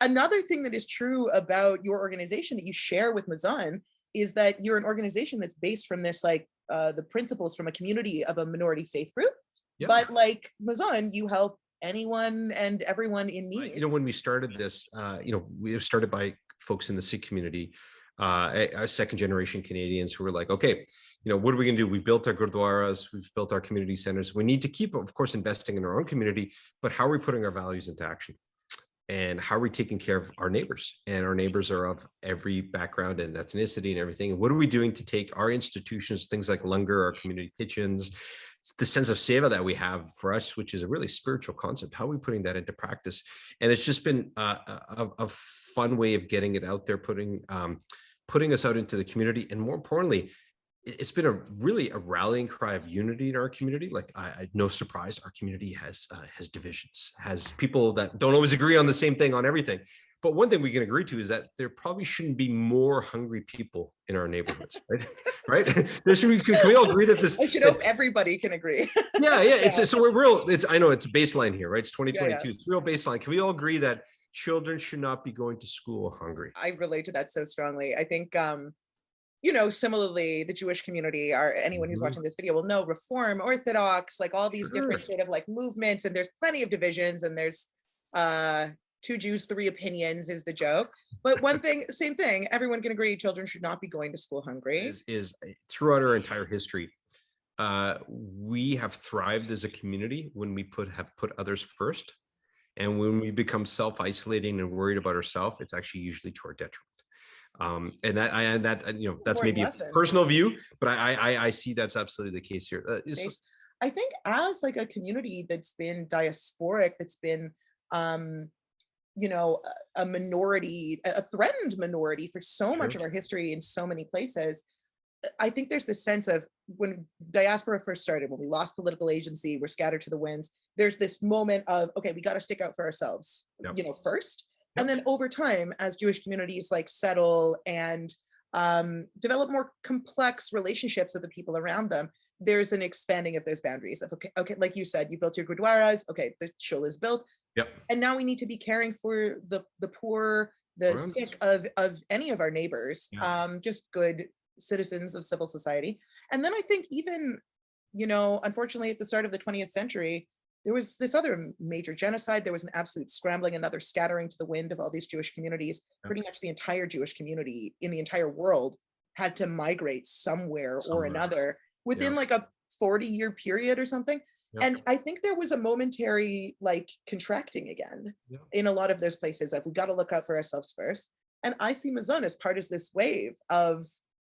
Another thing that is true about your organization that you share with Mazon is that you're an organization that's based from this, like, the principles from a community of a minority faith group. Yep. But like Mazon, you help anyone and everyone in need. When we started this, we have started by folks in the Sikh community, second generation Canadians who were like, okay, what are we going to do? We've built our gurdwaras, we've built our community centers. We need to keep, of course, investing in our own community, but how are we putting our values into action? And how are we taking care of our neighbors? And our neighbors are of every background and ethnicity and everything. And what are we doing to take our institutions, things like Langar, our community kitchens, the sense of seva that we have for us, which is a really spiritual concept, how are we putting that into practice? And it's just been a fun way of getting it out there, putting us out into the community. And more importantly, it's been a rallying cry of unity in our community. Like, no surprise, our community has divisions, has people that don't always agree on the same thing on everything. But one thing we can agree to is that there probably shouldn't be more hungry people in our neighborhoods, right? Right? Can we all agree that this? I should hope everybody can agree. Yeah. I know it's baseline here, right? It's 2022. It's real baseline. Can we all agree that children should not be going to school hungry? I relate to that so strongly. I think, similarly, the Jewish community, or anyone who's watching this video will know Reform, Orthodox, like all these different sort of like movements, and there's plenty of divisions, and there's two Jews, three opinions is the joke. But one thing, same thing, everyone can agree children should not be going to school hungry. Is throughout our entire history, we have thrived as a community when we have put others first. And when we become self-isolating and worried about ourselves, it's actually usually to our detriment. That's maybe a personal view, but I see that's absolutely the case here. I think as like a community that's been diasporic, that's been, a minority, a threatened minority for so much of our history in so many places, I think there's this sense of when diaspora first started, when we lost political agency, we're scattered to the winds, there's this moment of, okay, we got to stick out for ourselves, first. And then over time, as Jewish communities like settle and develop more complex relationships with the people around them, there's an expanding of those boundaries of, okay, like you said, you built your gurdwaras, okay, the shul is built. And now we need to be caring for the poor, the sick of any of our neighbors, just good citizens of civil society. And then I think even, unfortunately at the start of the 20th century, there was this other major genocide. There was an absolute scrambling, another scattering to the wind of all these Jewish communities. Pretty much the entire Jewish community in the entire world had to migrate somewhere or another within like a 40-year period or something. And I think there was a momentary like contracting again in a lot of those places of we got to look out for ourselves first. And I see Mazon as part of this wave of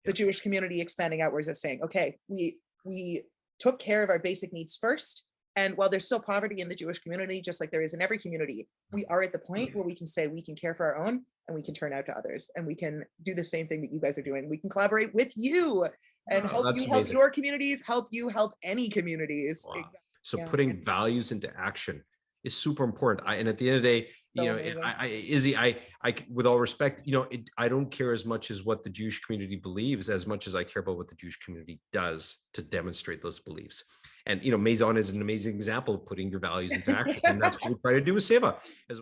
the Jewish community expanding outwards of saying, okay, we took care of our basic needs first. And while there's still poverty in the Jewish community, just like there is in every community, we are at the point where we can say we can care for our own and we can turn out to others and we can do the same thing that you guys are doing. We can collaborate with you and help you help your communities, help you help any communities. Wow. Exactly. So putting values into action is super important. And at the end of the day, Izzy, I with all respect, I don't care as much as what the Jewish community believes as much as I care about what the Jewish community does to demonstrate those beliefs. And Mazon is an amazing example of putting your values into action, and that's what we try to do with Seva as well.